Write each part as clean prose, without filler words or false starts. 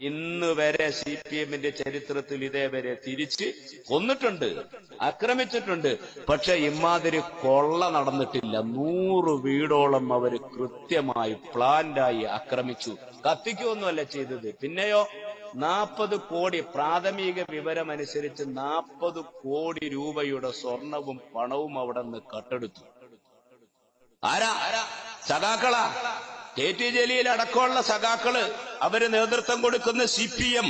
ഇന്ന് വരെ CPM-ന്റെ ചരിത്രത്തിൽ ഇതേവരെ തിരിച്ച് കൊന്നിട്ടുണ്ട്, ആക്രമിച്ചിട്ടുണ്ട്. പക്ഷെ ഇമാതിരി കൊള്ള നടന്നിട്ടില്ല. 100 വീടോളം അവര് കൃത്യമായി പ്ലാന്റായി ആക്രമിച്ചു. കത്തിക്കൊന്നുമല്ല ചെയ്തത്. പിന്നെയോ 40 കോടി, പ്രാഥമിക വിവരമനുസരിച്ച് 40 കോടി രൂപയുടെ സ്വർണവും പണവും അവിടെ നിന്ന് കട്ടെടുത്തു. ആരാ? സഖാക്കളാ. KT ജലീൽ അടക്കമുള്ള സഖാക്കള്, അവര് നേതൃത്വം കൊടുക്കുന്ന CPM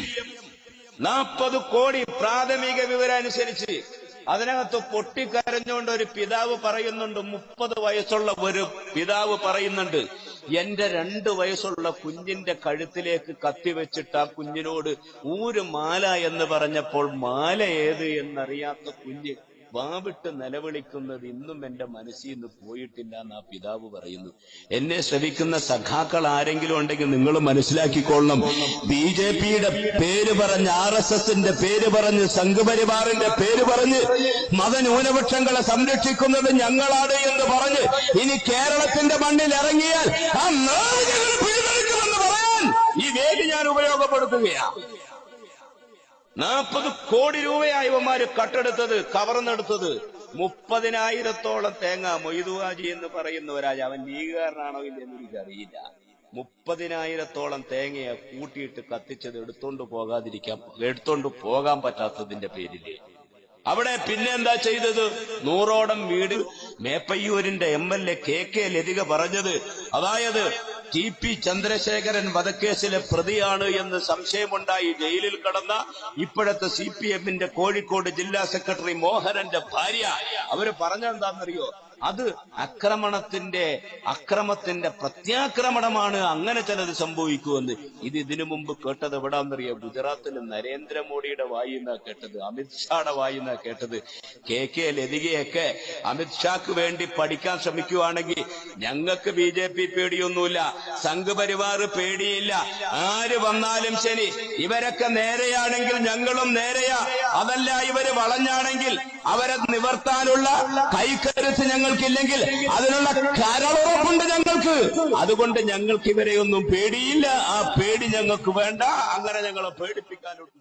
40 കോടി പ്രാഥമിക വിവരം അനുസരിച്ച്. അതിനകത്ത് പൊട്ടിക്കരഞ്ഞുകൊണ്ട് ഒരു പിതാവ് പറയുന്നുണ്ട്, 30 വയസ്സുള്ള ഒരു പിതാവ് പറയുന്നുണ്ട്, എന്റെ 2 വയസ്സുള്ള കുഞ്ഞിന്റെ കഴുത്തിലേക്ക് കത്തിവെച്ചിട്ട് ആ കുഞ്ഞിനോട് ഊര് മാല എന്ന് പറഞ്ഞപ്പോൾ മാല ഏത് എന്നറിയാത്ത കുഞ്ഞ് വാവിട്ട് നിലവിളിക്കുന്നത് ഇന്നും എന്റെ മനസ്സിൽ നിന്ന് പോയിട്ടില്ല എന്ന് ആ പിതാവ് പറയുന്നു. എന്നെ ശ്രവിക്കുന്ന സഖാക്കൾ ആരെങ്കിലും ഉണ്ടെങ്കിൽ നിങ്ങൾ മനസ്സിലാക്കിക്കൊള്ളണം, BJP-യുടെ പേര് പറഞ്ഞ്, RSS-ന്റെ പേര് പറഞ്ഞ്, സംഘപരിവാറിന്റെ പേര് പറഞ്ഞ് മതന്യൂനപക്ഷങ്ങളെ സംരക്ഷിക്കുന്നത് ഞങ്ങളാണ് എന്ന് പറഞ്ഞ് ഇനി കേരളത്തിന്റെ മണ്ണിൽ ഇറങ്ങിയാൽ ആ നാളുകൾ പിടിതെടുക്കുമെന്ന് പറയാൻ ഈ വേദി ഞാൻ ഉപയോഗപ്പെടുത്തുകയാണ്. 40 കോടി രൂപയായി ഇവന്മാര് കട്ടെടുത്തത്, കവർന്നെടുത്തത്. 30,000-ഓളം തേങ്ങ. മൊയ്തു ഹാജി എന്ന് പറയുന്ന ഒരാൾ, അവൻ ലീഗുകാരനാണോ ഇല്ലെന്ന് എനിക്കറിയില്ല. 30,000-ഓളം തേങ്ങയെ കൂട്ടിയിട്ട് കത്തിച്ചത് എടുത്തോണ്ട് പോകാൻ പറ്റാത്തതിന്റെ പേരില്. അവിടെ പിന്നെ എന്താ ചെയ്തത്? 100ഓളം വീട്. മേപ്പയ്യൂരിന്റെ MLA KK ലതിക പറഞ്ഞത്, അതായത് TP ചന്ദ്രശേഖരൻ വധക്കേസിലെ പ്രതിയാണ് എന്ന് സംശയമുണ്ടായി ജയിലിൽ കിടന്ന ഇപ്പോഴത്തെ CPM-ന്റെ കോഴിക്കോട് ജില്ലാ സെക്രട്ടറി മോഹനന്റെ ഭാര്യ, അവര് പറഞ്ഞെന്താണെന്നറിയോ? അത് അക്രമത്തിന്റെ പ്രത്യാക്രമണമാണ്, അങ്ങനെ ചിലത് സംഭവിക്കുമെന്ന്. ഇതിനു മുമ്പ് കേട്ടത് എവിടാന്നറിയോ? ഗുജറാത്തിലെ നരേന്ദ്രമോദിയുടെ വായിന്നാ കേട്ടത്, അമിത്ഷായുടെ വായിന്നാ കേട്ടത്. KK ലതികയൊക്കെ അമിത്ഷാക്ക് വേണ്ടി പഠിക്കാൻ ശ്രമിക്കുവാണെങ്കിൽ ഞങ്ങൾക്ക് BJP പേടിയൊന്നുമില്ല, സംഘപരിവാർ പേടിയില്ല. ആര് വന്നാലും ശരി, ഇവരൊക്കെ നേരെയാണെങ്കിൽ ഞങ്ങളും നേരെയാ. അതല്ല ഇവര് വളഞ്ഞാണെങ്കിൽ അവരെ നിവർത്താനുള്ള കൈക്കരുത്ത് ഞങ്ങൾക്കില്ലെങ്കിൽ അതിനുള്ള കരളുറപ്പുണ്ട് ഞങ്ങൾക്ക്. അതുകൊണ്ട് ഞങ്ങൾക്ക് ഇവരെയൊന്നും പേടിയില്ല. ആ പേടി ഞങ്ങൾക്ക് വേണ്ട. അങ്ങനെ ഞങ്ങളെ പേടിപ്പിക്കാനുണ്ട്.